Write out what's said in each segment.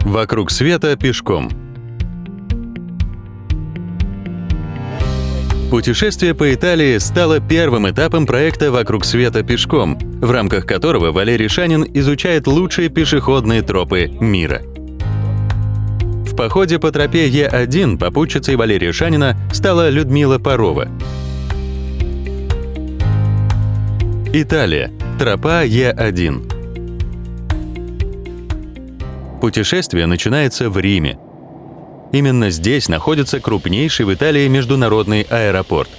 Вокруг света пешком. Путешествие по Италии стало первым этапом проекта «Вокруг света пешком», в рамках которого Валерий Шанин изучает лучшие пешеходные тропы мира. В походе по тропе Е1 попутчицей Валерия Шанина стала Людмила Парова. Италия. Тропа Е1. Путешествие начинается в Риме. Именно здесь находится крупнейший в Италии международный аэропорт.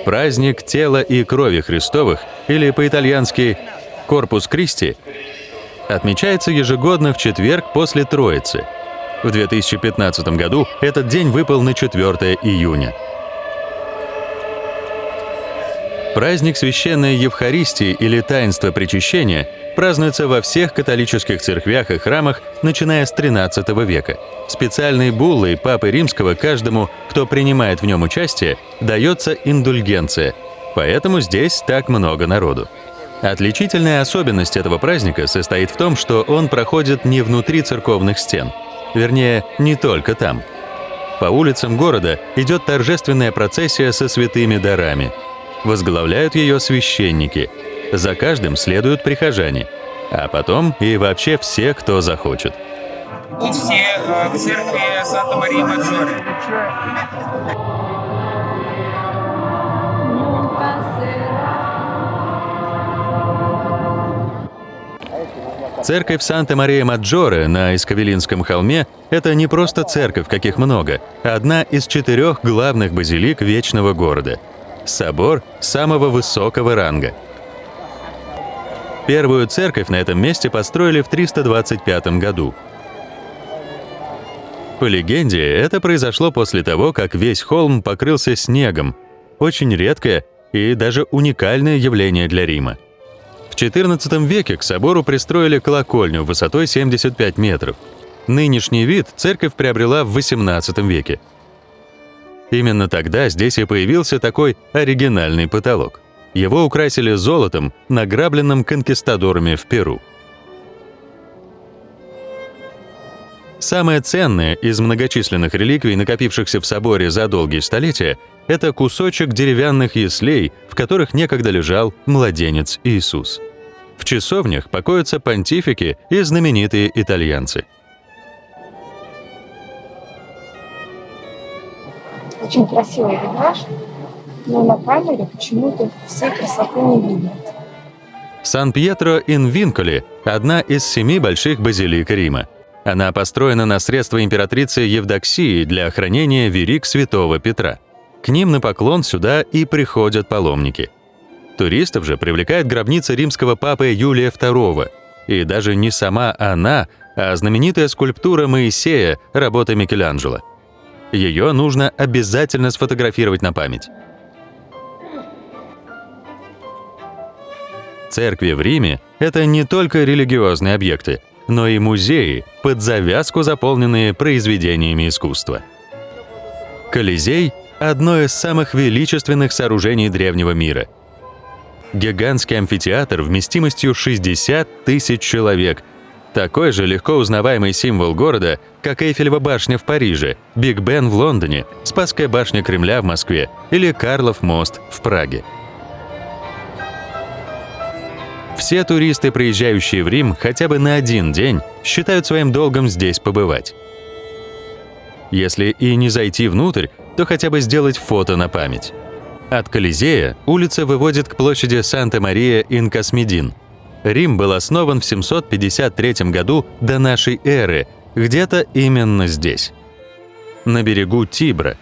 Праздник тела и крови Христовых, или по-итальянски «Корпус Кристи», отмечается ежегодно в четверг после Троицы. В 2015 году этот день выпал на 4 июня. Праздник Священной Евхаристии или Таинства Причащения празднуется во всех католических церквях и храмах, начиная с XIII века. Специальной буллой Папы Римского каждому, кто принимает в нем участие, дается индульгенция, поэтому здесь так много народу. Отличительная особенность этого праздника состоит в том, что он проходит не внутри церковных стен. Вернее, не только там. По улицам города идет торжественная процессия со святыми дарами. Возглавляют ее священники. За каждым следуют прихожане. А потом и вообще все, кто захочет. Все в церкви Санта-Мария-Маджоре. Церковь Санта-Мария-Маджоре на Искавелинском холме – это не просто церковь, каких много, а одна из 4 главных базилик Вечного города. Собор самого высокого ранга. Первую церковь на этом месте построили в 325 году. По легенде, это произошло после того, как весь холм покрылся снегом. Очень редкое и даже уникальное явление для Рима. В XIV веке к собору пристроили колокольню высотой 75 метров. Нынешний вид церковь приобрела в XVIII веке. Именно тогда здесь и появился такой оригинальный потолок. Его украсили золотом, награбленным конкистадорами в Перу. Самое ценное из многочисленных реликвий, накопившихся в соборе за долгие столетия, это кусочек деревянных яслей, в которых некогда лежал младенец Иисус. В часовнях покоятся понтифики и знаменитые итальянцы. Очень красивый витраж, но на камере почему-то всей красоты не видно. Сан-Пьетро-ин-Винколи – одна из 7 больших базилик Рима. Она построена на средства императрицы Евдоксии для охранения верик святого Петра. К ним на поклон сюда и приходят паломники. Туристов же привлекает гробница римского папы Юлия II. И даже не сама она, а знаменитая скульптура Моисея работы Микеланджело. Ее нужно обязательно сфотографировать на память. Церкви в Риме – это не только религиозные объекты, но и музеи, под завязку заполненные произведениями искусства. Колизей – одно из самых величественных сооружений древнего мира. Гигантский амфитеатр вместимостью 60 тысяч человек. Такой же легко узнаваемый символ города, как Эйфелева башня в Париже, Биг Бен в Лондоне, Спасская башня Кремля в Москве или Карлов мост в Праге. Все туристы, приезжающие в Рим хотя бы на один день, считают своим долгом здесь побывать. Если и не зайти внутрь, то хотя бы сделать фото на память. От Колизея улица выводит к площади Санта-Мария-ин-Космедин. Рим был основан в 753 году до нашей эры, где-то именно здесь, на берегу Тибра.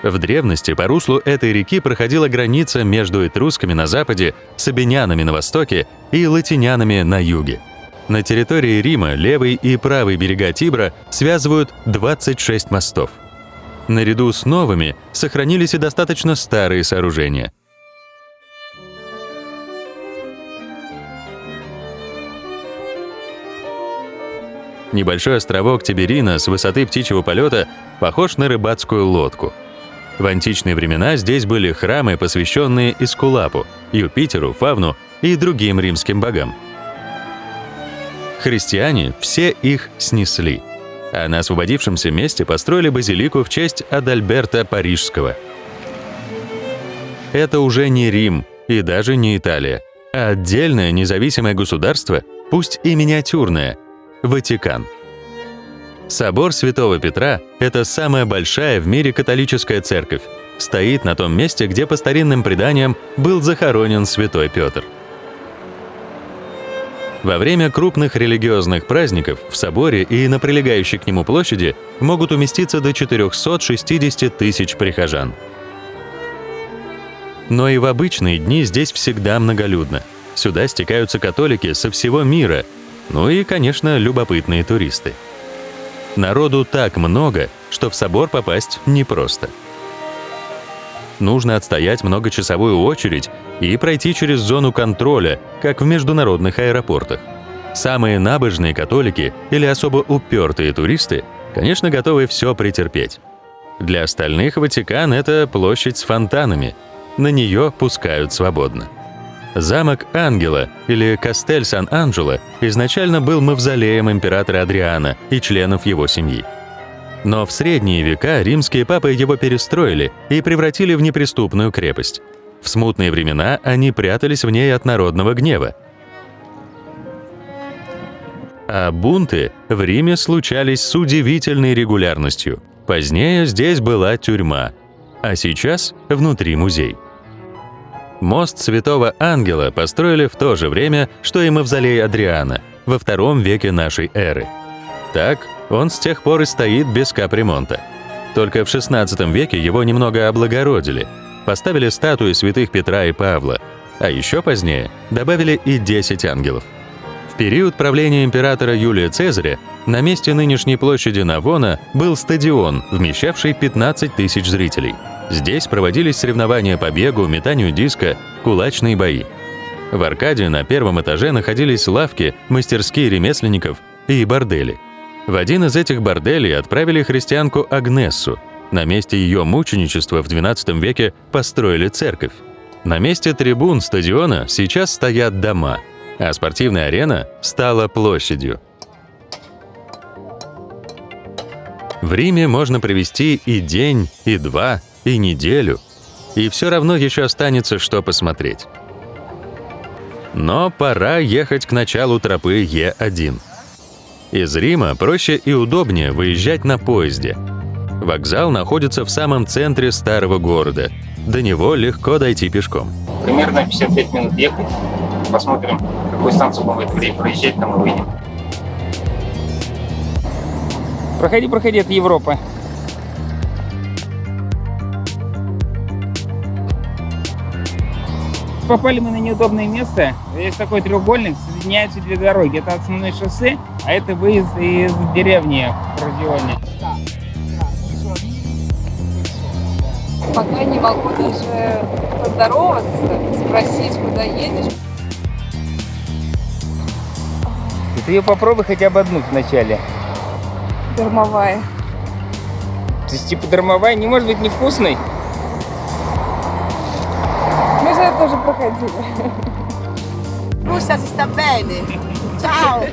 В древности по руслу этой реки проходила граница между этрусками на западе, сабинянами на востоке и латинянами на юге. На территории Рима левый и правый берега Тибра связывают 26 мостов. Наряду с новыми сохранились и достаточно старые сооружения. Небольшой островок Тиберина с высоты птичьего полета похож на рыбацкую лодку. В античные времена здесь были храмы, посвященные Эскулапу, Юпитеру, Фавну и другим римским богам. Христиане все их снесли, а на освободившемся месте построили базилику в честь Адальберта Парижского. Это уже не Рим и даже не Италия, а отдельное независимое государство, пусть и миниатюрное – Ватикан. Собор Святого Петра – это самая большая в мире католическая церковь. Стоит на том месте, где по старинным преданиям был захоронен Святой Петр. Во время крупных религиозных праздников в соборе и на прилегающей к нему площади могут уместиться до 460 тысяч прихожан. Но и в обычные дни здесь всегда многолюдно. Сюда стекаются католики со всего мира, ну и, конечно, любопытные туристы. Народу так много, что в собор попасть непросто. Нужно отстоять многочасовую очередь и пройти через зону контроля, как в международных аэропортах. Самые набожные католики или особо упертые туристы, конечно, готовы все претерпеть. Для остальных Ватикан — это площадь с фонтанами. На нее пускают свободно. Замок Ангела или Кастель Сан-Анджело изначально был мавзолеем императора Адриана и членов его семьи. Но в средние века римские папы его перестроили и превратили в неприступную крепость. В смутные времена они прятались в ней от народного гнева. А бунты в Риме случались с удивительной регулярностью. Позднее здесь была тюрьма, а сейчас внутри музей. Мост Святого Ангела построили в то же время, что и мавзолей Адриана, во II веке нашей эры. Так, он с тех пор и стоит без капремонта. Только в XVI веке его немного облагородили, поставили статуи святых Петра и Павла, а еще позднее добавили и 10 ангелов. В период правления императора Юлия Цезаря на месте нынешней площади Навона был стадион, вмещавший 15 тысяч зрителей. Здесь проводились соревнования по бегу, метанию диска, кулачные бои. В аркаде на первом этаже находились лавки, мастерские ремесленников и бордели. В один из этих борделей отправили христианку Агнессу. На месте ее мученичества в XII веке построили церковь. На месте трибун стадиона сейчас стоят дома, а спортивная арена стала площадью. В Риме можно провести и день, и два, и неделю, и все равно еще останется что посмотреть. Но пора ехать к началу тропы Е1. Из Рима проще и удобнее выезжать на поезде. Вокзал находится в самом центре старого города. До него легко дойти пешком. Примерно 55 минут ехать. Посмотрим, какую станцию будем проезжать, там и выйдем. Проходи, это Европа. Попали мы на неудобное место. Здесь такой треугольник, соединяются две дороги. Это основное шоссе, а это выезд из деревни в Родионе. Пока не могу даже поздороваться, спросить, куда едешь. Ты ее попробуй хотя бы одну вначале. Дармовая. То есть типа дармовая не может быть невкусной? Мы же это тоже проходили. Russia si sta bene. Ciao.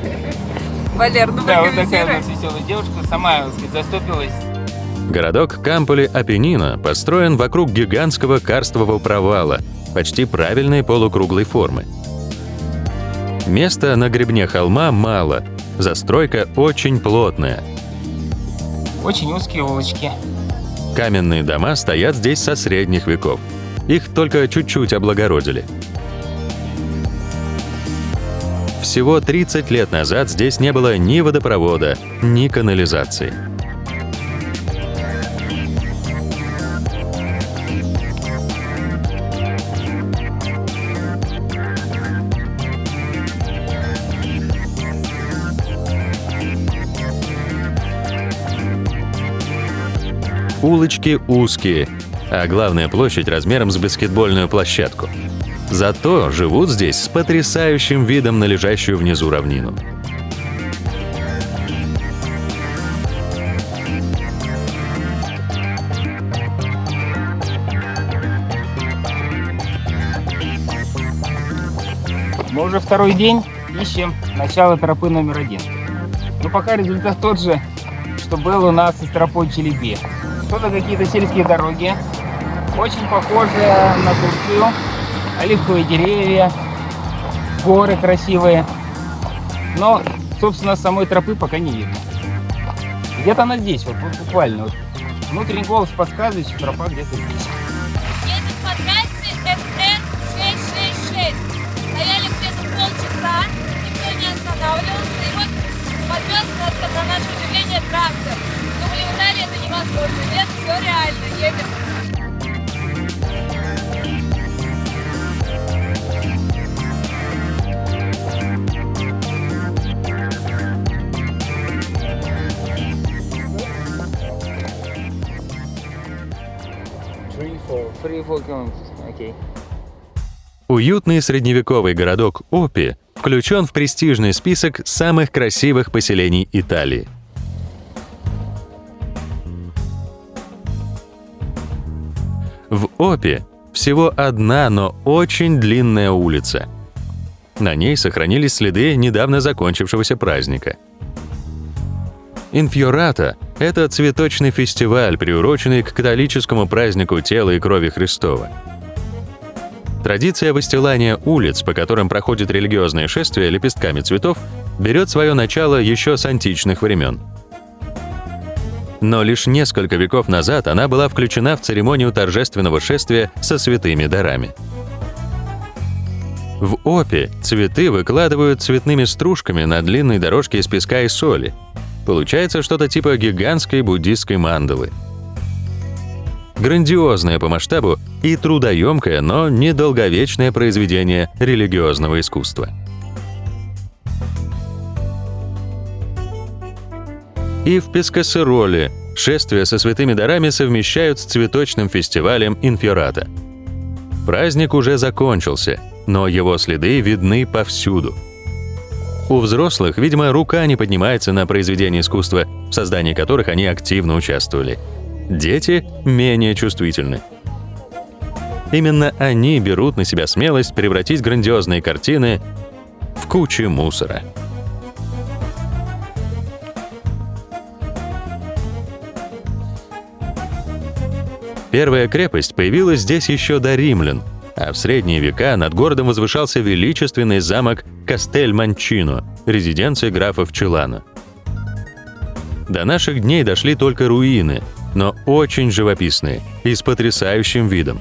Валер, ну Да, вот такая у вокализируй. нас веселая девушка сама, так сказать, заступилась. Городок Камполи-Апеннино построен вокруг гигантского карстового провала, почти правильной полукруглой формы. Места на гребне холма мало, застройка очень плотная. Очень узкие улочки. Каменные дома стоят здесь со средних веков. Их только чуть-чуть облагородили. Всего 30 лет назад здесь не было ни водопровода, ни канализации. Улочки узкие, а главная площадь размером с баскетбольную площадку. Зато живут здесь с потрясающим видом на лежащую внизу равнину. Мы уже второй день ищем начало тропы номер 1. Но пока результат тот же, что был у нас и с тропой Челеби. Что-то какие-то сельские дороги, очень похожие на Турцию, оливковые деревья, горы красивые. Но, собственно, самой тропы пока не видно. Где-то она здесь, вот буквально. Вот. Внутренний голос подсказывает, что тропа где-то здесь. Едем по трассе СН-666. Стояли где-то полчаса, никто не останавливался. И вот подвез нас, на наше удивление, трактор. Думали, в Италии это невозможно. Нет, все реально, едем. Окей. Уютный средневековый городок Опи включен в престижный список самых красивых поселений Италии. В Опи всего одна, но очень длинная улица. На ней сохранились следы недавно закончившегося праздника. Инфьората — это цветочный фестиваль, приуроченный к католическому празднику тела и крови Христова. Традиция выстилания улиц, по которым проходит религиозное шествие лепестками цветов, берет свое начало еще с античных времен. Но лишь несколько веков назад она была включена в церемонию торжественного шествия со святыми дарами. В Опи цветы выкладывают цветными стружками на длинной дорожке из песка и соли. Получается что-то типа гигантской буддистской мандалы. Грандиозное по масштабу и трудоемкое, но недолговечное произведение религиозного искусства. И в Пескасероле шествие со святыми дарами совмещают с цветочным фестивалем Инфьората. Праздник уже закончился, но его следы видны повсюду. У взрослых, видимо, рука не поднимается на произведения искусства, в создании которых они активно участвовали. Дети менее чувствительны. Именно они берут на себя смелость превратить грандиозные картины в кучи мусора. Первая крепость появилась здесь еще до римлян, а в средние века над городом возвышался величественный замок Кастель-Манчино, резиденция графов Челано. До наших дней дошли только руины, но очень живописные и с потрясающим видом.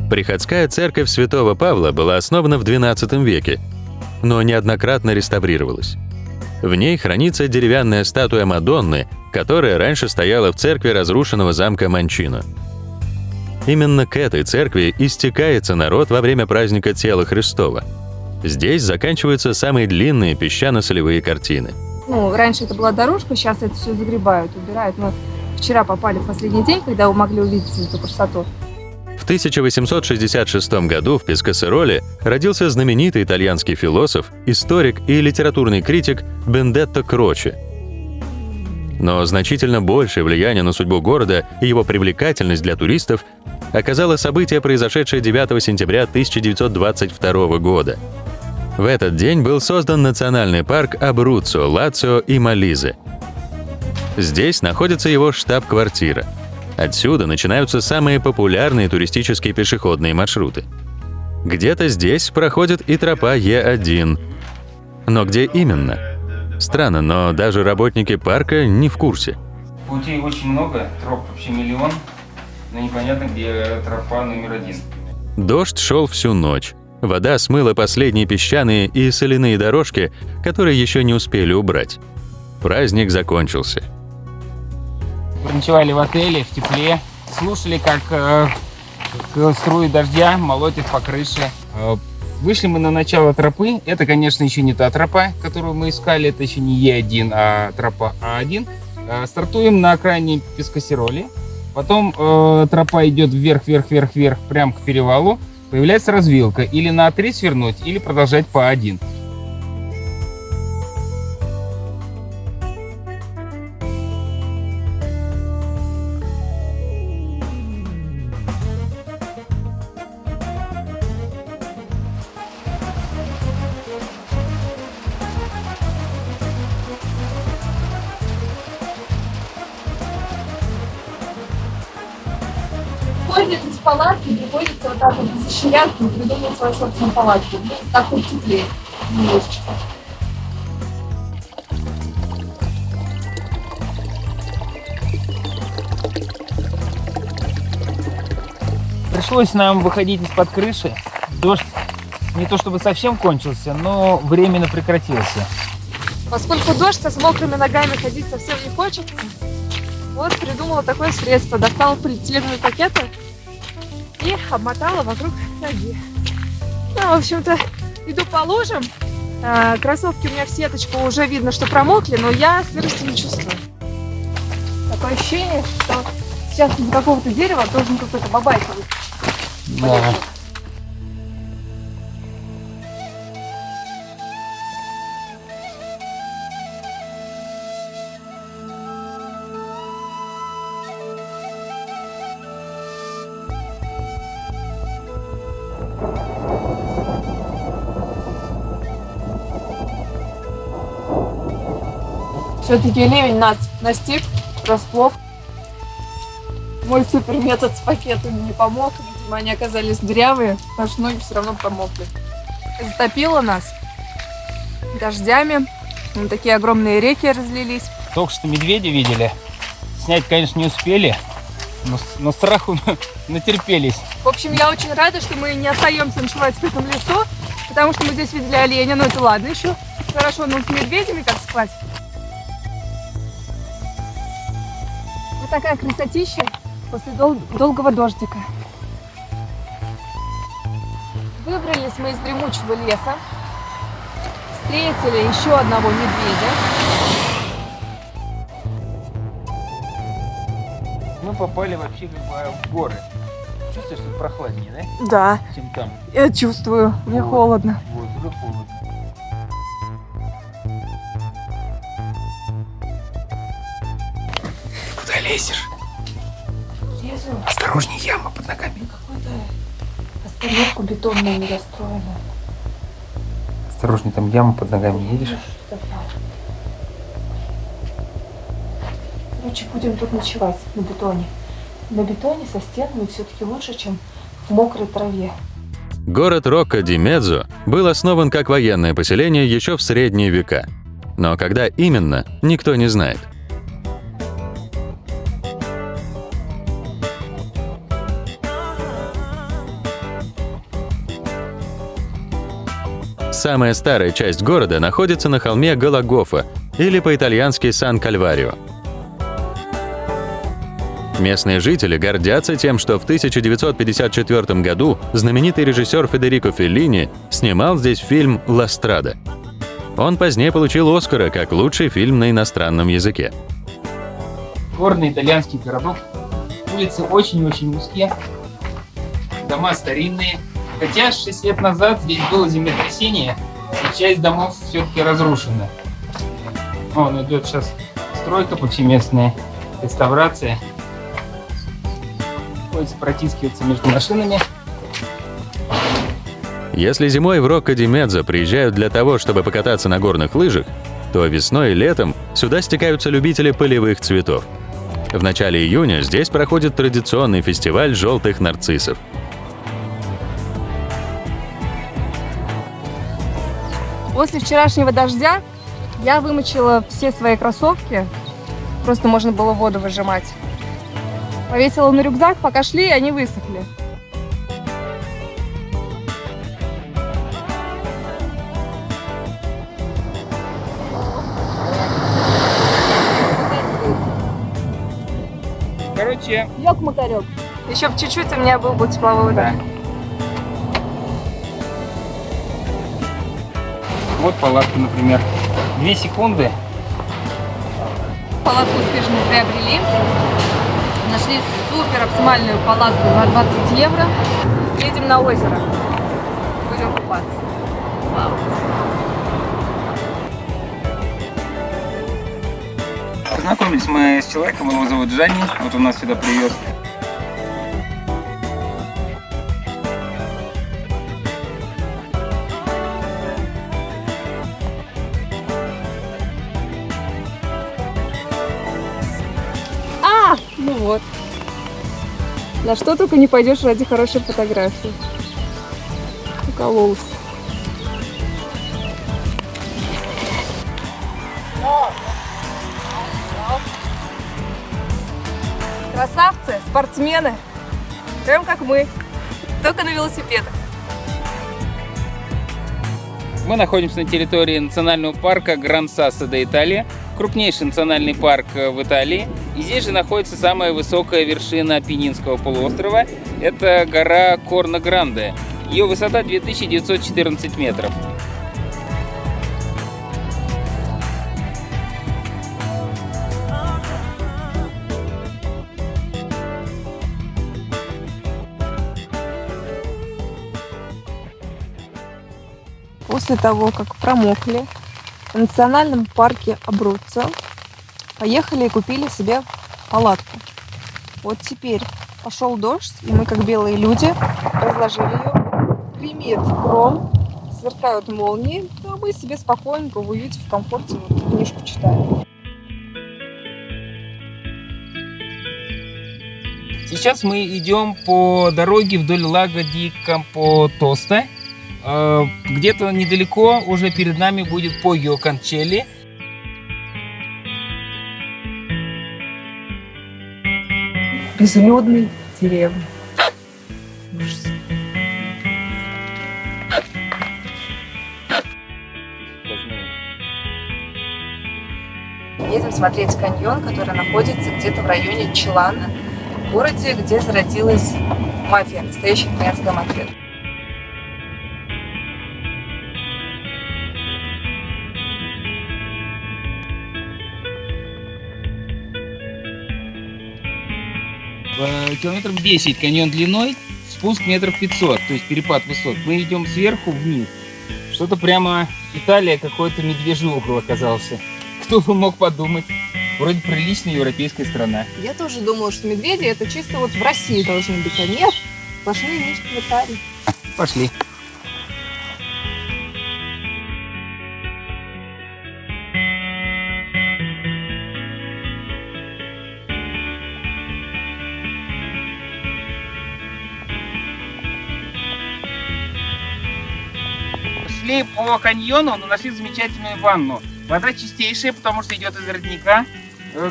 Приходская церковь Святого Павла была основана в XII веке, но неоднократно реставрировалась. В ней хранится деревянная статуя Мадонны, которая раньше стояла в церкви разрушенного замка Манчино. Именно к этой церкви и стекается народ во время праздника Тела Христова. Здесь заканчиваются самые длинные песчано-солевые картины. Раньше это была дорожка, сейчас это все загребают, убирают. Мы вчера попали в последний день, когда вы могли увидеть эту красоту. В 1866 году в Пескасероле родился знаменитый итальянский философ, историк и литературный критик Бендетто Кроче. Но значительно большее влияние на судьбу города и его привлекательность для туристов оказало событие, произошедшее 9 сентября 1922 года. В этот день был создан национальный парк Абруццо, Лацио и Молизе. Здесь находится его штаб-квартира. Отсюда начинаются самые популярные туристические пешеходные маршруты. Где-то здесь проходит и тропа Е1. Но где именно? Странно, но даже работники парка не в курсе. Путей очень много, троп вообще миллион, но непонятно, где тропа номер 1. Дождь шел всю ночь. Вода смыла последние песчаные и соляные дорожки, которые еще не успели убрать. Праздник закончился. Ночевали в отеле, в тепле, слушали, как струи дождя молотят по крыше. Вышли мы на начало тропы. Это, конечно, еще не та тропа, которую мы искали. Это еще не Е1, а тропа А1. Стартуем на окраине Пескасероли. Потом тропа идет вверх, вверх, вверх, вверх, прямо к перевалу. появляется развилка. Или на 3 свернуть, или продолжать по 1. Ходят из палатки, приходится вот так вот защищаться и придумать свою собственную палатку. Ну, так вот теплее немножечко. Пришлось нам выходить из-под крыши. Дождь не то чтобы совсем кончился, но временно прекратился. Поскольку дождь, с мокрыми ногами ходить совсем не хочется, вот придумала такое средство. Достала полиэтиленовые пакеты и обмотала вокруг ноги. Ну, в общем-то, иду по лужам. Кроссовки у меня в сеточку, уже видно, что промокли, но я сырости не чувствую. Такое ощущение, что сейчас из какого-то дерева должен какой-то бабайка выскочить. Да. Все-таки ливень нас настиг врасплох. Мой супер метод с пакетами не помог. Видимо, они оказались дырявые, наши ноги все равно промокли. Затопило нас дождями. Вон такие огромные реки разлились. Только что медведя видели. Снять, конечно, не успели, но страху натерпелись. В общем, я очень рада, что мы не остаемся ночевать в этом лесу, потому что мы здесь видели оленя, но это ладно еще. Хорошо, но с медведями как спать? Вот такая красотища после долгого дождика. Выбрались мы из дремучего леса, встретили еще одного медведя. Мы попали вообще как бы в горы. Чувствуешь, что прохладнее, да? Да, Чем там. я чувствую, мне Вот. холодно. Вот, уже холодно. Куда лезешь? Лезу. Осторожней, яма под ногами. Какую-то остановку бетонную недостроенную. Осторожней, там яма под ногами, едешь? Короче, будем тут ночевать на бетоне. На бетоне со стенами все-таки лучше, чем в мокрой траве. Город Рокко-ди-Меззо был основан как военное поселение еще в средние века. Но когда именно, никто не знает. Самая старая часть города находится на холме Галагофа, или по-итальянски Сан-Кальварио. Местные жители гордятся тем, что в 1954 году знаменитый режиссер Федерико Феллини снимал здесь фильм «Ла Страда». Он позднее получил Оскара как лучший фильм на иностранном языке. Горный итальянский городок. Улицы очень-очень узкие. Дома старинные. Хотя 6 лет назад здесь было землетрясение, и часть домов все-таки разрушена. Вон идет сейчас стройка повсеместная, реставрация. Приходится протискиваться между машинами. Если зимой в Рокко-ди-Меззо приезжают для того, чтобы покататься на горных лыжах, то весной и летом сюда стекаются любители полевых цветов. В начале июня здесь проходит традиционный фестиваль желтых нарциссов. После вчерашнего дождя я вымочила все свои кроссовки. Просто можно было воду выжимать. Повесила на рюкзак, пока шли, и они высохли. Короче, Ёк-макарёк. Еще бы чуть-чуть, у меня был бы тепловой удар. вот палатка, например. 2 секунды. Палатку успешно приобрели. Нашли супер оптимальную палатку за 20 евро. Едем на озеро. Будем купаться. Вау. Познакомились мы с человеком, его зовут Жанни. Вот он нас сюда привез. Ну вот. На что только не пойдешь ради хорошей фотографии. Укололся. Красавцы, спортсмены. Прям как мы. Только на велосипедах. Мы находимся на территории национального парка Гран-Сассо де Италия, крупнейший национальный парк в Италии. И здесь же находится самая высокая вершина Апеннинского полуострова. Это гора Корно-Гранде. Ее высота 2914 метров. После того, как промокли, в национальном парке Абруццо поехали и купили себе палатку. Вот теперь пошел дождь, и мы, как белые люди, разложили ее. Гремит гром, сверкают молнии, а мы себе спокойненько в уюте, в комфорте вот, книжку читаем. Сейчас мы идем по дороге вдоль лага ди Кампотоста. Где-то недалеко уже перед нами будет Погио Кончелли. Безлюдной деревни. Ужас. Едем смотреть каньон, который находится где-то в районе Челана, в городе, где зародилась мафия, настоящая итальянская мафия. Километров 10 каньон длиной, спуск метров 500, то есть перепад высот. Мы идем сверху вниз. Что-то прямо Италия, какой-то медвежий угол оказался. Кто бы мог подумать. Вроде приличная европейская страна. Я тоже думала, что медведи это чисто вот в России должны быть, а нет, сплошные мишки в Италии. Пошли. Шли по каньону, но нашли замечательную ванну. Вода чистейшая, потому что идет из родника.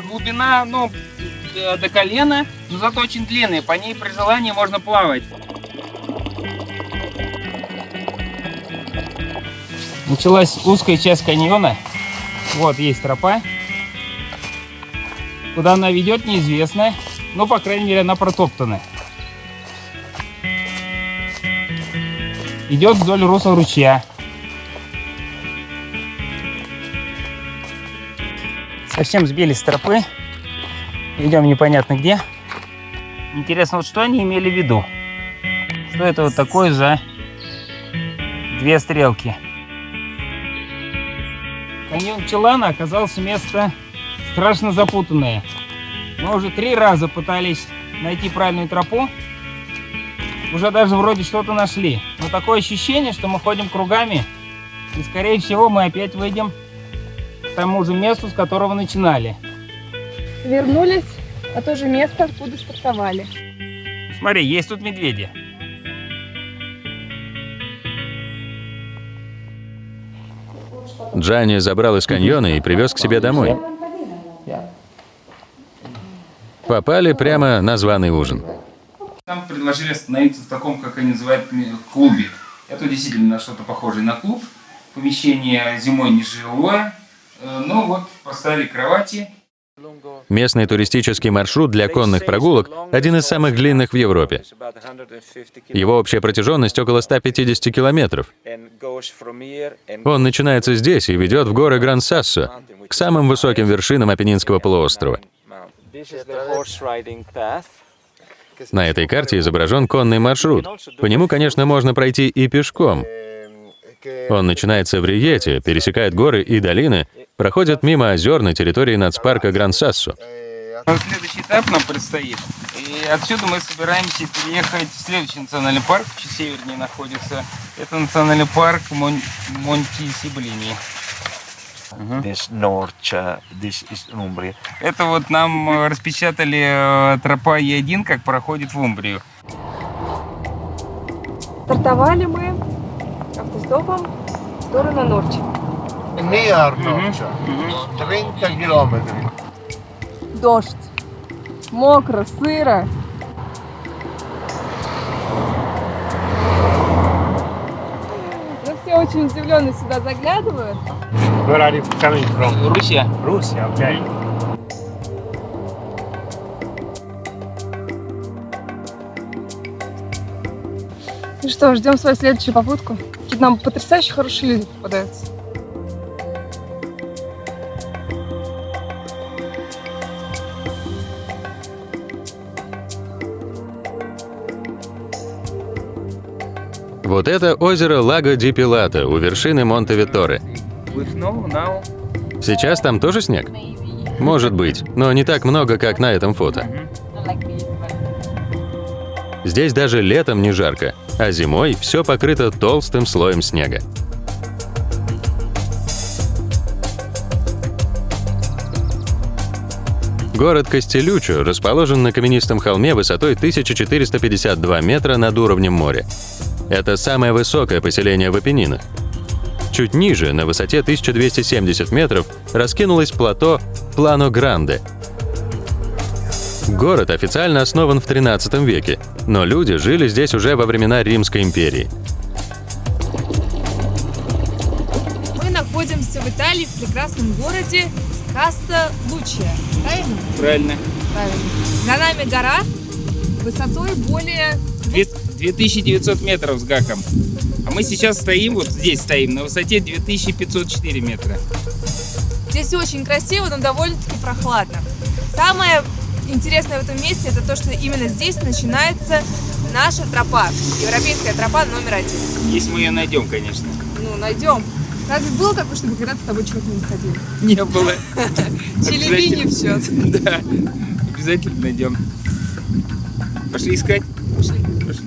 Глубина, до колена, но зато очень длинная. По ней при желании можно плавать. Началась узкая часть каньона. Вот есть тропа. Куда она ведет, неизвестно. Но, по крайней мере, она протоптана. Идет вдоль русла ручья. Совсем сбили с тропы. Идем непонятно где. Интересно, вот что они имели в виду? Что это вот такое за две стрелки? Каньон Челана оказался место страшно запутанное. Мы уже 3 раза пытались найти правильную тропу. Уже даже вроде что-то нашли. Но такое ощущение, что мы ходим кругами. И скорее всего мы опять выйдем к тому же месту, с которого начинали. Вернулись на то же место, откуда стартовали. Смотри, есть тут медведи. Джанни забрал из каньона и привез к себе домой. Попали прямо на званый ужин. Нам предложили остановиться в таком, как они называют, клубе. Это действительно что-то похожее на клуб. Помещение зимой нежилое. Но вот поставили кровати. Местный туристический маршрут для конных прогулок – один из самых длинных в Европе. Его общая протяженность около 150 километров. Он начинается здесь и ведет в горы Гран-Сассо, к самым высоким вершинам Апеннинского полуострова. На этой карте изображен конный маршрут. По нему, конечно, можно пройти и пешком. Он начинается в Риете, пересекает горы и долины, проходит мимо озер на территории нацпарка Гран-Сассо. Следующий этап нам предстоит. И отсюда мы собираемся переехать в следующий национальный парк, чуть севернее находится. Это национальный парк Монти-Сиблини. This north, this is Umbria. Это вот нам распечатали тропа Е1, как проходит в Умбрию. Стартовали мы автостопом в сторону Норчи. Near Norcia, 30 километров. Дождь. Мокро, сыро. Ну, все очень удивленно сюда заглядывают. Where are you coming from? Руссия. Russia, okay. Ну что, ждем свою следующую попутку. Какие-то нам потрясающе хорошие люди попадаются. Вот это озеро Лаго ди Пилато у вершины Монте-Виторе. Сейчас там тоже снег? Может быть, но не так много, как на этом фото. Здесь даже летом не жарко, а зимой все покрыто толстым слоем снега. Город Кастелючо расположен на каменистом холме высотой 1452 метра над уровнем моря. Это самое высокое поселение в Апеннинах. Чуть ниже, на высоте 1270 метров, раскинулось плато Плано-Гранде. Город официально основан в XIII веке, но люди жили здесь уже во времена Римской империи. Мы находимся в Италии, в прекрасном городе Кастелуччо. Правильно? Правильно. Правильно. За нами гора высотой более 2900 метров с гаком. А мы сейчас стоим, вот здесь стоим, на высоте 2504 метра. Здесь очень красиво, но довольно-таки прохладно. Самое интересное в этом месте это то, что именно здесь начинается наша тропа, европейская тропа номер 1. Если мы ее найдем, конечно. Ну, найдем. Разве было такое, чтобы когда-то с тобой чего-то не находили? Не было. Челеби не в счет. Да, обязательно найдем. Пошли искать? Пошли. Пошли.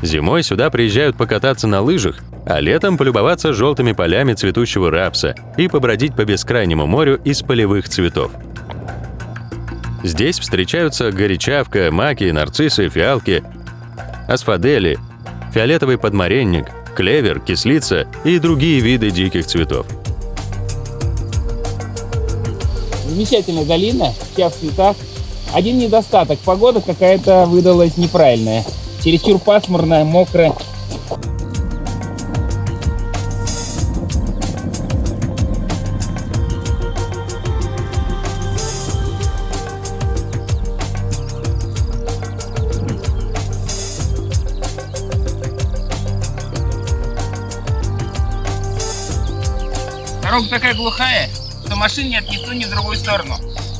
Зимой сюда приезжают покататься на лыжах, а летом полюбоваться желтыми полями цветущего рапса и побродить по бескрайнему морю из полевых цветов. Здесь встречаются горячавка, маки, нарциссы, фиалки, асфодели, фиолетовый подмаренник, клевер, кислица и другие виды диких цветов. Замечательная долина, вся в цветах. Один недостаток – погода какая-то выдалась неправильная. Чересчур пасмурная, мокрая. Дорога такая глухая, что машин нет ни в ту, ни в другую сторону.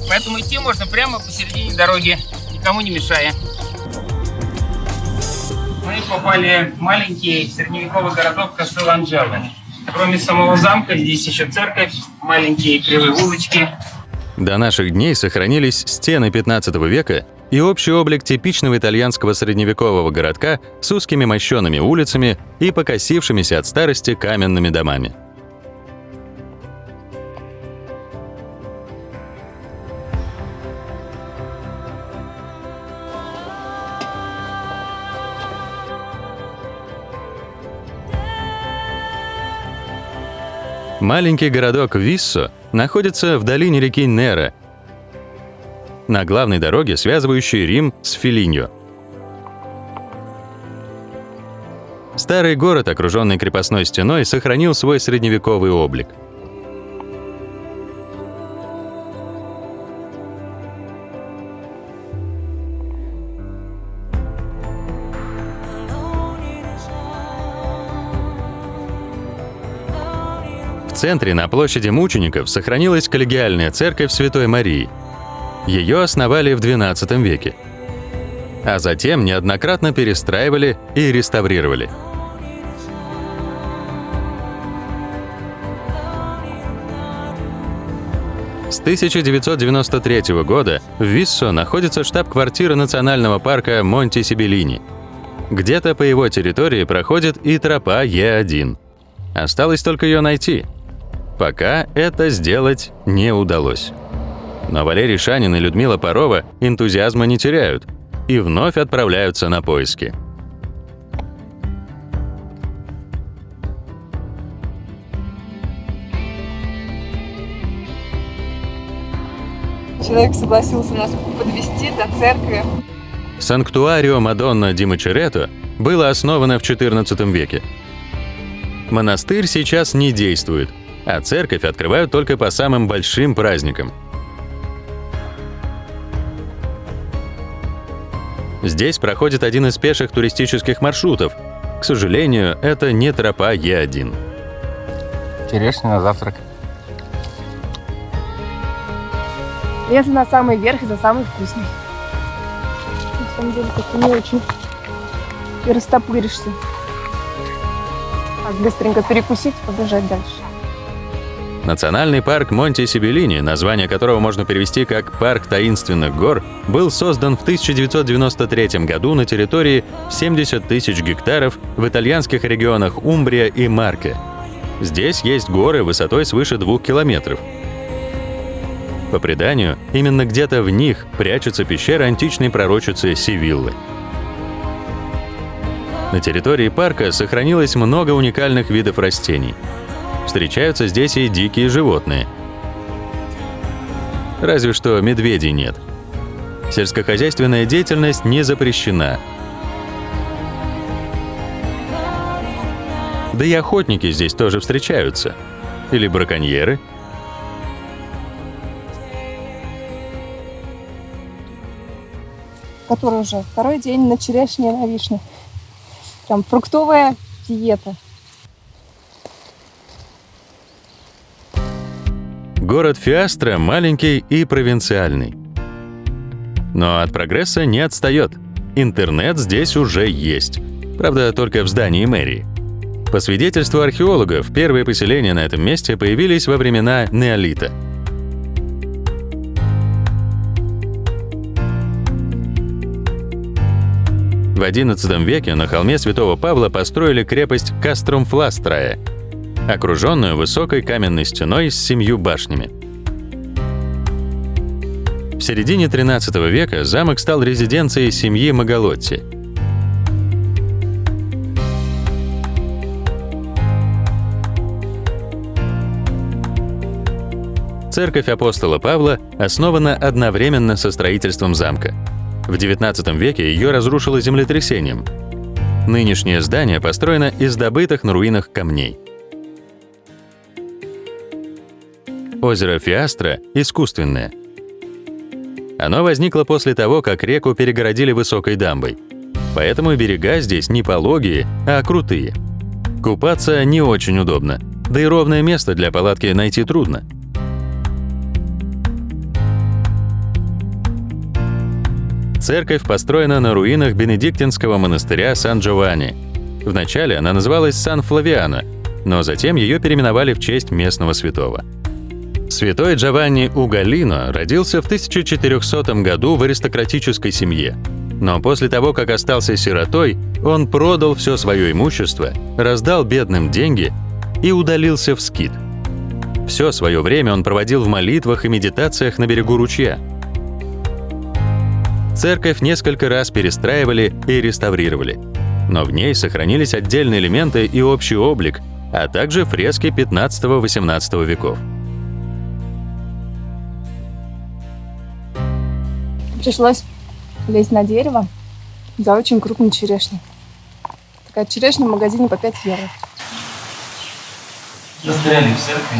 Поэтому идти можно прямо посередине дороги, никому не мешая. Мы попали в маленький средневековый городок Кастеланджело. Кроме самого замка, здесь еще церковь, маленькие кривые улочки. До наших дней сохранились стены 15 века и общий облик типичного итальянского средневекового городка с узкими мощеными улицами и покосившимися от старости каменными домами. Маленький городок Виссо находится в долине реки Нера, на главной дороге, связывающей Рим с Филиньо. Старый город, окруженный крепостной стеной, сохранил свой средневековый облик. центре, на площади мучеников, сохранилась коллегиальная церковь Святой Марии. Ее основали в XII веке, а затем неоднократно перестраивали и реставрировали. С 1993 года в Виссо находится штаб-квартира национального парка Монте-Сибеллини. Где-то по его территории проходит и тропа Е1. Осталось только ее найти. Пока это сделать не удалось. Но Валерий Шанин и Людмила Парова энтузиазма не теряют и вновь отправляются на поиски. Человек согласился нас подвести до церкви. Санктуарио Мадонна ди Мачерето было основано в XIV веке. Монастырь сейчас не действует, а церковь открывают только по самым большим праздникам. Здесь проходит один из пеших туристических маршрутов. К сожалению, это не тропа Е1. Черешня на завтрак. Если на самый верх и за самый вкусный. На самом деле, как-то не очень. И растопыришься. Так, быстренько перекусить, побежать дальше. Национальный парк Монте-Сибеллини, название которого можно перевести как «Парк таинственных гор», был создан в 1993 году на территории в 70 тысяч гектаров в итальянских регионах Умбрия и Марке. Здесь есть горы высотой свыше 2 километров. По преданию, именно где-то в них прячется пещера античной пророчицы Сивиллы. На территории парка сохранилось много уникальных видов растений. Встречаются здесь и дикие животные. Разве что медведей нет. Сельскохозяйственная деятельность не запрещена. Да и охотники здесь тоже встречаются. Или браконьеры. Который уже второй день на черешне и на вишне. Прям фруктовая диета. Город Фиастра маленький и провинциальный. Но от прогресса не отстает. Интернет здесь уже есть. Правда, только в здании мэрии. По свидетельству археологов, первые поселения на этом месте появились во времена неолита. В XI веке на холме Святого Павла построили крепость Каструм-Фластрае, окруженную высокой каменной стеной с 7 башнями. В середине XIII века замок стал резиденцией семьи Магалотти. Церковь апостола Павла основана одновременно со строительством замка. В XIX веке ее разрушило землетрясением. Нынешнее здание построено из добытых на руинах камней. Озеро Фиастра искусственное. Оно возникло после того, как реку перегородили высокой дамбой. Поэтому берега здесь не пологие, а крутые. Купаться не очень удобно, да и ровное место для палатки найти трудно. Церковь построена на руинах бенедиктинского монастыря Сан-Джованни. Вначале она называлась Сан-Флавиано, но затем ее переименовали в честь местного святого. Святой Джованни Угалино родился в 1400 году в аристократической семье. Но после того, как остался сиротой, он продал все свое имущество, раздал бедным деньги и удалился в скит. Все свое время он проводил в молитвах и медитациях на берегу ручья. Церковь несколько раз перестраивали и реставрировали, но в ней сохранились отдельные элементы и общий облик, а также фрески XV-XVIII веков. Пришлось лезть на дерево за очень крупной черешней. Такая черешня в магазине по 5 евро. Застряли в церкви.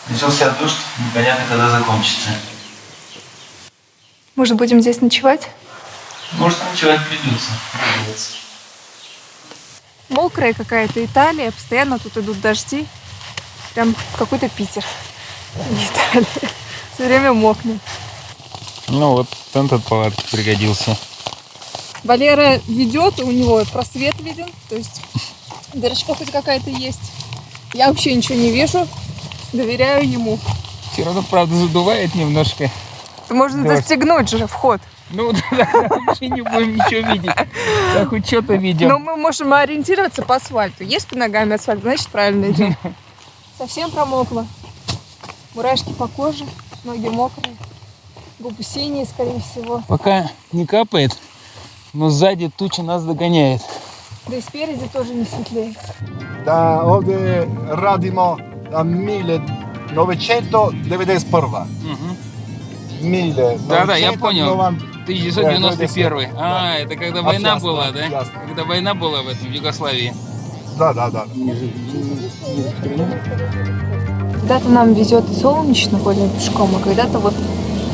Начался дождь, непонятно, когда закончится. Может, будем здесь ночевать? Может, ночевать придется. Мокрая какая-то Италия, постоянно тут идут дожди. Прям какой-то Питер. Не Италия. Все время мокнет. Ну вот, этот палатки пригодился. Валера ведет, у него просвет виден, то есть дырочка хоть какая-то есть. Я вообще ничего не вижу, доверяю ему. Все равно, правда, задувает немножко. Можно Да. застегнуть же вход. Ну да, вообще не будем ничего видеть. Так хоть что-то видим. Но мы можем ориентироваться по асфальту. Есть под ногами асфальт, значит правильно идем. Совсем промокло. Мурашки по коже, ноги мокрые, губы синие, скорее всего. Пока не капает, но сзади туча нас догоняет. Да и спереди тоже не светлее. Da ovdje radimo na 1991. Да, я понял. 1991. Да. А, это когда война Ясно, была, да? ясно. Когда война была в этом, в Югославии. Da. Когда-то нам везет и солнечно ходим пешком, а когда-то вот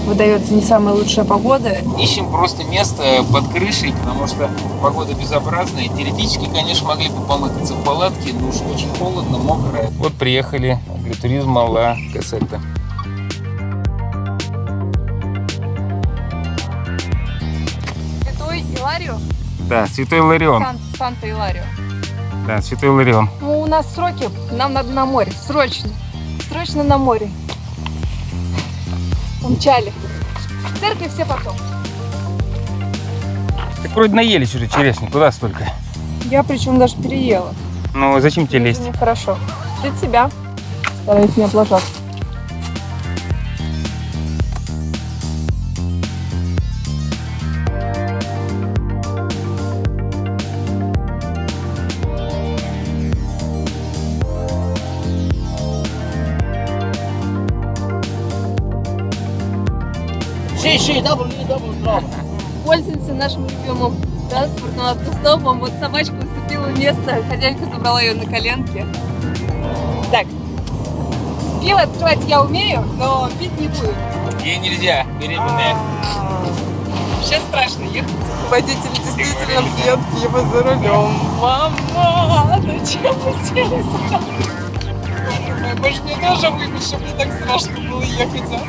выдается не самая лучшая погода. Ищем просто место под крышей, потому что погода безобразная. Теоретически, конечно, могли бы помыкаться в палатке, но уж очень холодно, мокро. Вот приехали. Агритуризм Ла Кассета. Святой Иларио? Да, Святой Иларион. Санта Иларио. Да, Святой Иларион. Ну, у нас сроки, нам надо на море, срочно. Срочно на море. Умчали. В церкви все потом. Так вроде наелись уже черешни, куда столько? Я причем даже переела. Ну, зачем тебе лезть? Нехорошо. Для тебя. Стараюсь не облажаться. Пользуемся нашим любимым транспортным автостопом. Вот собачка уступила место, хозяйка забрала ее на коленке. Так, пиво открывать я умею, но пить не буду. Ей нельзя, беременная. Сейчас страшно ехать. Водитель действительно пьет пиво за рулем. Мама, зачем вы сели сюда? Может, мне тоже выпить, чтобы не так страшно было ехать, а?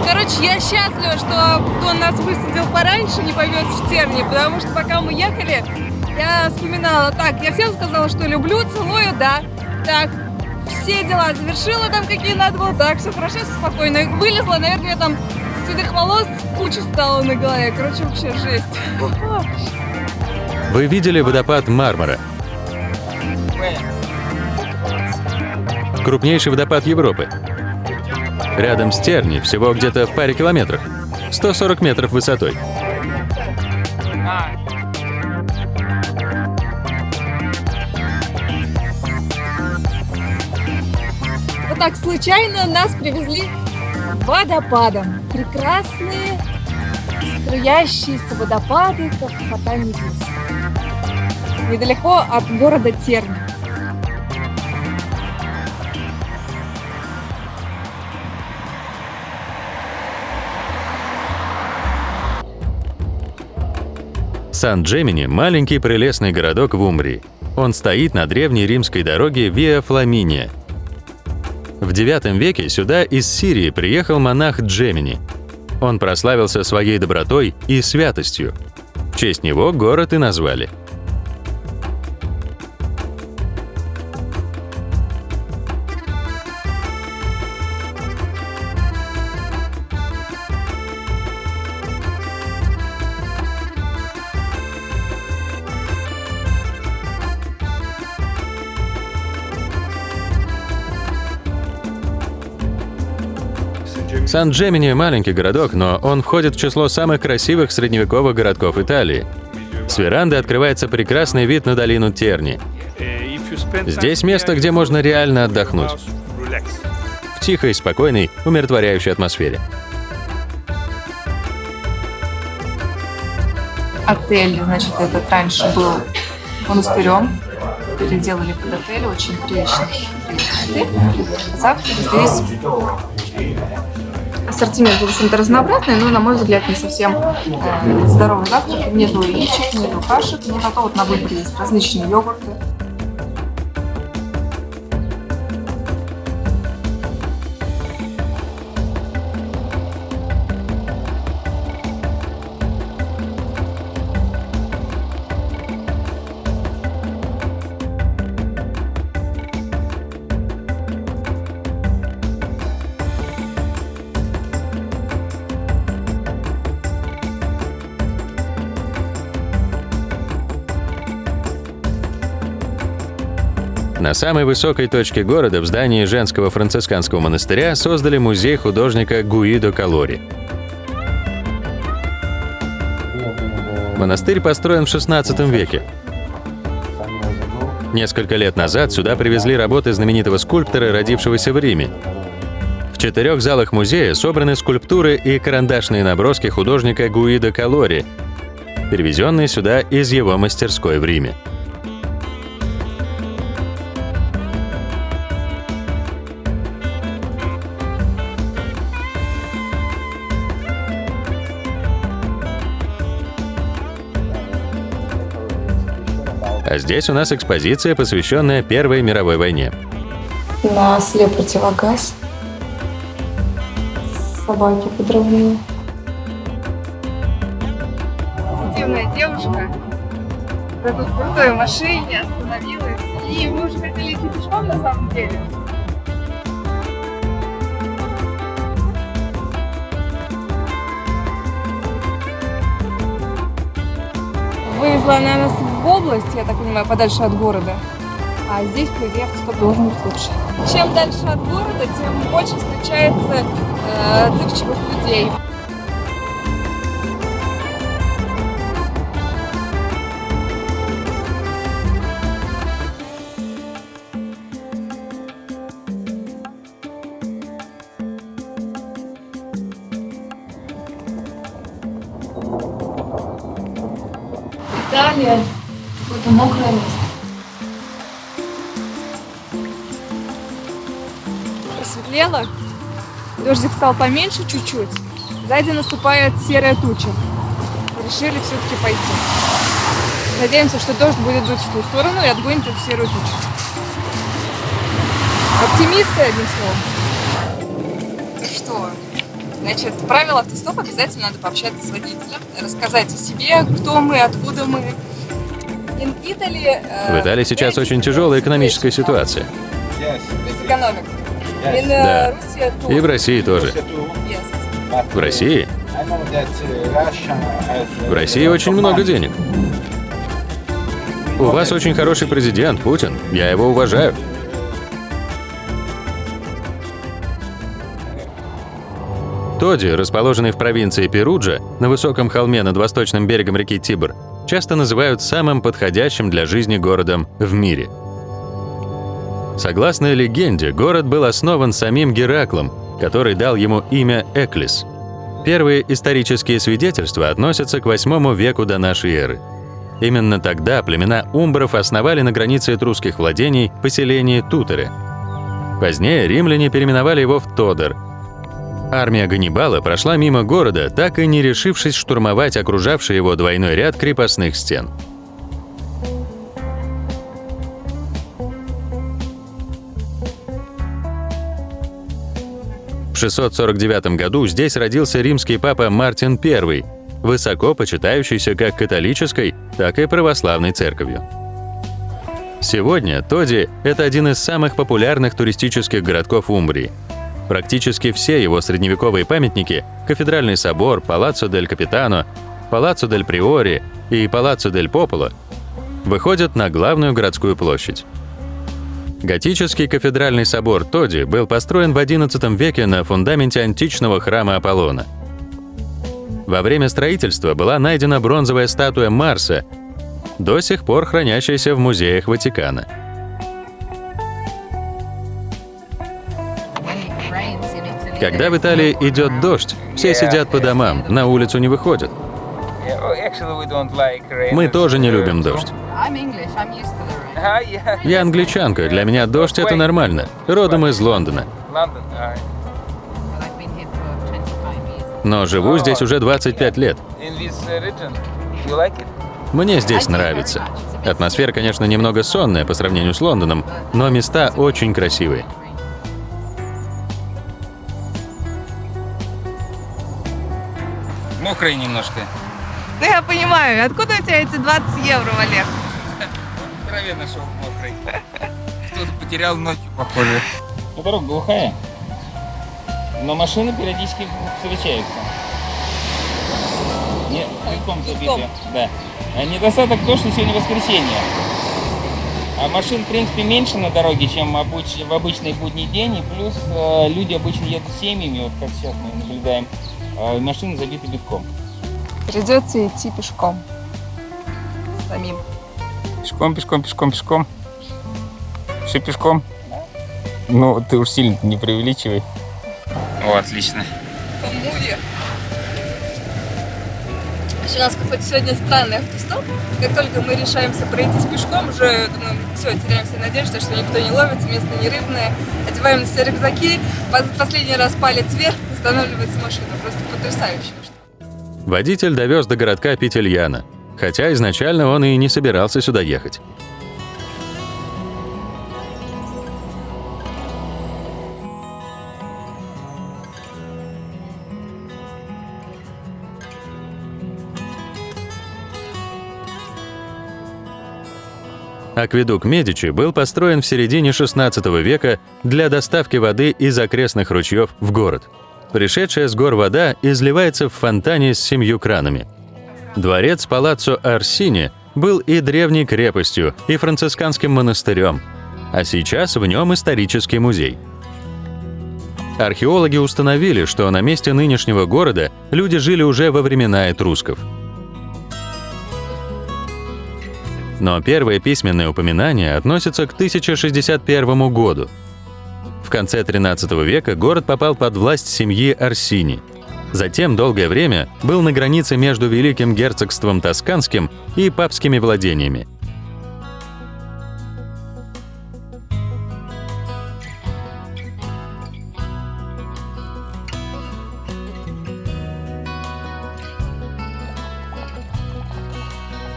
Короче, я счастлива, что он нас высадил пораньше, не повез в Терни, потому что пока мы ехали, я вспоминала, так, я всем сказала, что люблю, целую, да, так, все дела завершила там, какие надо было, так, все хорошо, все спокойно, вылезла, наверное, у меня там седых волос куча стала на голове, короче, вообще жесть. Вы видели водопад Мармара? Крупнейший водопад Европы. Рядом с Терни, всего где-то в паре километрах. 140 метров высотой. Вот так случайно нас привезли водопадом. Прекрасные струящиеся водопады, как в фото небес. Недалеко от города Терни. Сан-Джемини – маленький прелестный городок в Умбрии. Он стоит на древней римской дороге Виа Фламиния. В IX веке сюда из Сирии приехал монах Джемини. Он прославился своей добротой и святостью. В честь него город и назвали. Сан-Джемини – маленький городок, но он входит в число самых красивых средневековых городков Италии. С веранды открывается прекрасный вид на долину Терни. Здесь место, где можно реально отдохнуть. В тихой, спокойной, умиротворяющей атмосфере. Отель, значит, этот раньше был монастырем. Переделали под отель, очень приличный отель. Завтра здесь ассортимент, в общем-то, разнообразный, но, на мой взгляд, не совсем здоровый завтрак. Нету яичек, нету кашек, но зато вот на выборе есть различные йогурты, На самой высокой точке города в здании женского францисканского монастыря создали музей художника Гуидо Калори. Монастырь построен в XVI веке. Несколько лет назад сюда привезли работы знаменитого скульптора, родившегося в Риме. В 4 залах музея собраны скульптуры и карандашные наброски художника Гуидо Калори, перевезенные сюда из его мастерской в Риме. А здесь у нас экспозиция, посвященная Первой мировой войне. На осле противогаз. Собаки подрывные. Позитивная девушка. В этой крутой машине остановилась. И мы уже хотели идти пешком на самом деле. Вывезла она нас в область, я так понимаю, подальше от города. А здесь приехать должен быть лучше. Чем дальше от города, тем больше встречается отзывчивых людей. Италия, какое-то мокрое место. Просветлело, дождик стал поменьше чуть-чуть, сзади наступает серая туча. Решили все-таки пойти. Надеемся, что дождь будет дуть в ту сторону и отгонит эту серую тучу. Оптимисты, одним словом. Что? Значит, правило автостопа обязательно надо пообщаться с водителем, рассказать о себе, кто мы, откуда мы. В Италии сейчас очень тяжелая экономическая ситуация. Да. И в России тоже. В России? В России очень много денег. У вас очень хороший президент, Путин. Я его уважаю. Тоди, расположенный в провинции Перуджа, на высоком холме над восточным берегом реки Тибр, часто называют самым подходящим для жизни городом в мире. Согласно легенде, город был основан самим Гераклом, который дал ему имя Эклис. Первые исторические свидетельства относятся к 8 веку до нашей эры. Именно тогда племена умбров основали на границе этрусских владений поселение Тутере. Позднее римляне переименовали его в Тодер. Армия Ганнибала прошла мимо города, так и не решившись штурмовать окружавший его двойной ряд крепостных стен. В 649 году здесь родился римский папа Мартин I, высоко почитающийся как католической, так и православной церковью. Сегодня Тоди – это один из самых популярных туристических городков Умбрии. Практически все его средневековые памятники – Кафедральный собор, Палаццо дель Капитано, Палаццо дель Приори и Палаццо дель Пополо – выходят на главную городскую площадь. Готический кафедральный собор Тоди был построен в XI веке на фундаменте античного храма Аполлона. Во время строительства была найдена бронзовая статуя Марса, до сих пор хранящаяся в музеях Ватикана. Когда в Италии идет дождь, все сидят по домам, на улицу не выходят. Мы тоже не любим дождь. Я англичанка, для меня дождь — это нормально. Родом из Лондона. Но живу здесь уже 25 лет. Мне здесь нравится. Атмосфера, конечно, немного сонная по сравнению с Лондоном, но места очень красивые. Мокрый немножко. Да я понимаю, откуда у тебя эти 20 евро, Олег? В траве нашел мокрый. Кто-то потерял ночью, похоже. Дорога глухая, но машины периодически встречаются. Нет, пешком забиты. Да. А недостаток то, что сегодня воскресенье. А машин, в принципе, меньше на дороге, чем в обычный будний день. И плюс люди обычно едут семьями, вот как сейчас мы наблюдаем. Машины забиты битком. Придется идти пешком. Самим. Пешком. Что пешком? Ну, ты уж сильно не преувеличивай. О, отлично. У нас какой-то сегодня странный автостоп. Как только мы решаемся пройтись пешком, уже думаем, все, теряем все надежды, что никто не ловится, место не рыбное. Одеваем на себя рюкзаки, последний раз палец вверх, останавливается машина. Просто потрясающе. Водитель довез до городка Пительяна, хотя изначально он и не собирался сюда ехать. Акведук Медичи был построен в середине XVI века для доставки воды из окрестных ручьев в город. Пришедшая с гор вода изливается в фонтане с 7 кранами. Дворец Палаццо Орсини был и древней крепостью, и францисканским монастырем, а сейчас в нем исторический музей. Археологи установили, что на месте нынешнего города люди жили уже во времена этрусков. Но первые письменные упоминания относятся к 1061 году. В конце XIII века город попал под власть семьи Орсини. Затем долгое время был на границе между Великим герцогством Тосканским и папскими владениями.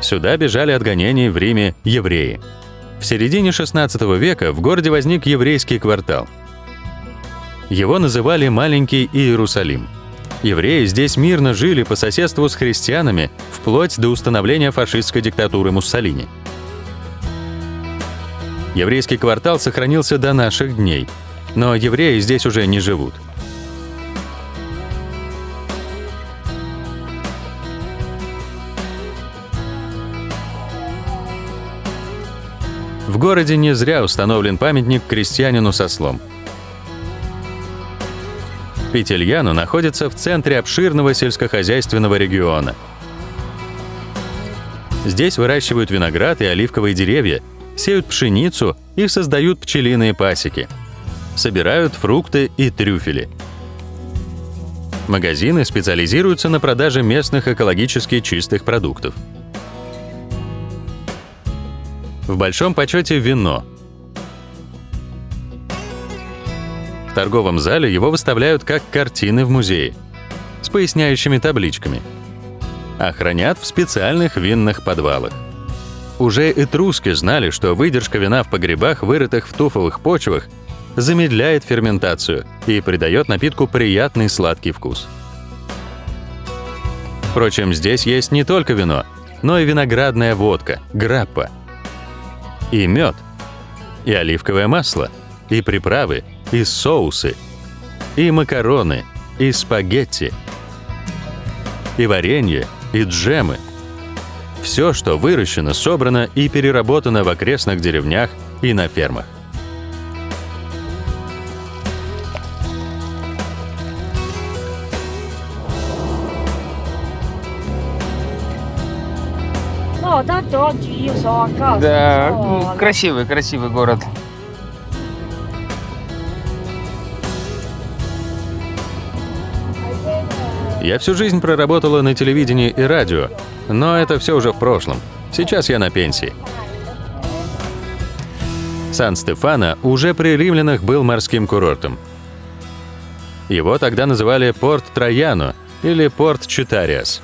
Сюда бежали от гонений в Риме евреи. В середине XVI века в городе возник еврейский квартал. Его называли «Маленький Иерусалим». Евреи здесь мирно жили по соседству с христианами вплоть до установления фашистской диктатуры Муссолини. Еврейский квартал сохранился до наших дней, но евреи здесь уже не живут. В городе не зря установлен памятник крестьянину со слом. Пительяно находится в центре обширного сельскохозяйственного региона. Здесь выращивают виноград и оливковые деревья, сеют пшеницу и создают пчелиные пасеки. Собирают фрукты и трюфели. Магазины специализируются на продаже местных экологически чистых продуктов. В большом почете вино. В торговом зале его выставляют как картины в музее, с поясняющими табличками. А хранят в специальных винных подвалах. Уже этруски знали, что выдержка вина в погребах, вырытых в туфовых почвах, замедляет ферментацию и придает напитку приятный сладкий вкус. Впрочем, здесь есть не только вино, но и виноградная водка, граппа, и мед, и оливковое масло, и приправы, и соусы, и макароны, и спагетти, и варенье, и джемы. Все, что выращено, собрано и переработано в окрестных деревнях и на фермах. Да, красивый город. Я всю жизнь проработала на телевидении и радио, но это все уже в прошлом. Сейчас я на пенсии. Сан-Стефано уже при римлянах был морским курортом. Его тогда называли Порт Трояно или Порт Читариас.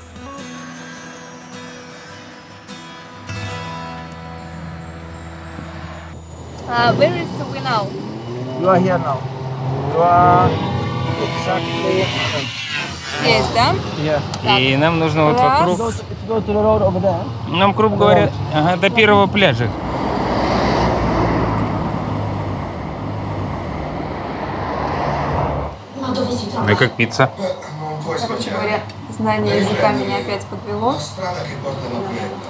Where is we now? You are here now. You are exactly. Здесь, да? Yeah. И нам нужно вот Раз. вокруг... If you go to the road over there. Нам, грубо говоря, до первого пляжа. Надо возить. Ну как пицца. Короче говоря, знание языка меня опять подвело.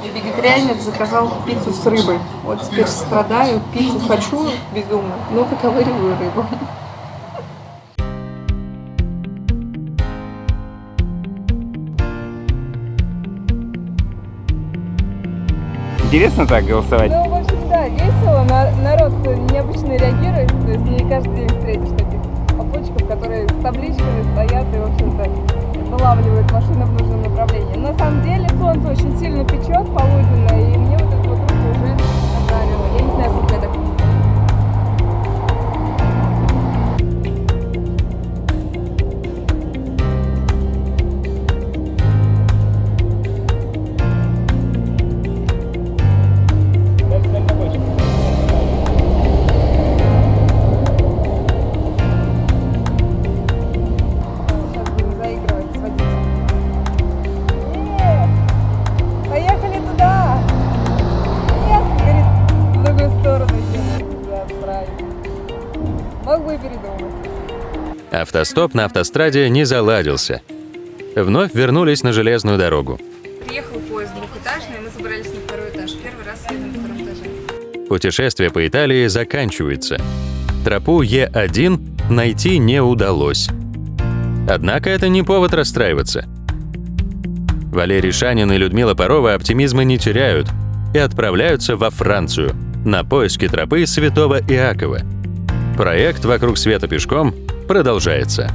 Вегетарианец заказал пиццу с рыбой. Вот теперь страдаю, пиццу хочу безумно, но выковыриваю рыбу. Интересно так голосовать? Ну, в общем, да, весело, народ необычно реагирует, то есть не каждый день встретишь таких попутчиков, которые с табличками стоят и, в общем-то, вылавливают машину в нужном направлении. На самом деле солнце очень сильно печет полуденно, и мне вот эта вот рука уже ожарила. Я не знаю, сколько это. Сейчас будем заигрывать с водителем. Нет! Поехали туда! Нет! Говорит, в другую сторону едем. Да, правильно. Мог бы и передумать. Автостоп на автостраде не заладился. Вновь вернулись на железную дорогу. Приехал поезд двухэтажный, мы забрались на второй этаж. Первый раз едем на втором этаже. Путешествие по Италии заканчивается. Тропу Е1 найти не удалось. Однако это не повод расстраиваться. Валерий Шанин и Людмила Парова оптимизма не теряют и отправляются во Францию на поиски тропы Святого Иакова. Проект «Вокруг света пешком» продолжается.